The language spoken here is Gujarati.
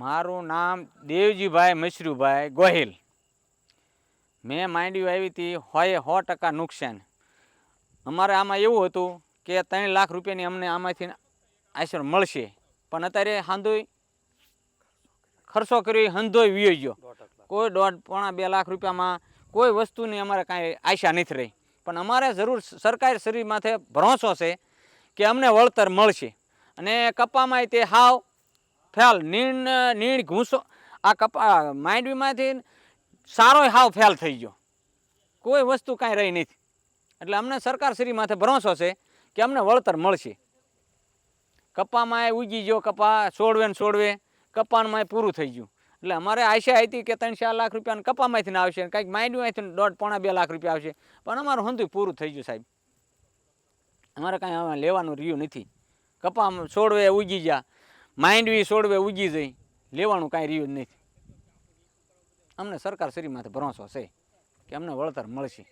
મારું નામ દેવજીભાઈ મશરૂભાઈ ગોહિલ. મેં માંડવી આવી હતી 100% નુકસાન. અમારે આમાં એવું હતું કે 3 લાખ રૂપિયાની અમને આમાંથી આશરે મળશે, પણ અત્યારે હાંધોય ખર્ચો કર્યો, હંધોય વિયો ગયો. કોઈ 1.5-2 લાખ રૂપિયામાં કોઈ વસ્તુની અમારે કાંઈ આશા નથી રહી. પણ અમારે જરૂર સરકારી શરીર માથે ભરોસો છે કે અમને વળતર મળશે. અને કપામાં તે હાવ ફેલ નીણ ઘૂંસો આ કપા માંડવીમાંથી સારો હાવ ફેલ થઈ ગયો, કોઈ વસ્તુ કાંઈ રહી નથી. એટલે અમને સરકાર શ્રી માથે ભરોસો છે કે અમને વળતર મળશે. કપામાં ઉગી ગયો, કપા છોડવે ને છોડવે કપાનમાં પૂરું થઈ ગયું. એટલે અમારે આશા હતી કે 3-4 લાખ રૂપિયા કપામાંથી આવશે, કંઈક માંડવીમાંથી 1.5-2 લાખ રૂપિયા આવશે, પણ અમારું હંધું પૂરું થઈ ગયું સાહેબ. અમારે કાંઈ લેવાનું રહ્યું નથી. કપામાં છોડવે ઉગી ગયા, માંડવી છોડવે ઉગી જઈ, લેવાનું કાંઈ રહ્યું જ નથી. અમને સરકાર શ્રી માથે ભરોસો છે કે અમને વળતર મળશે.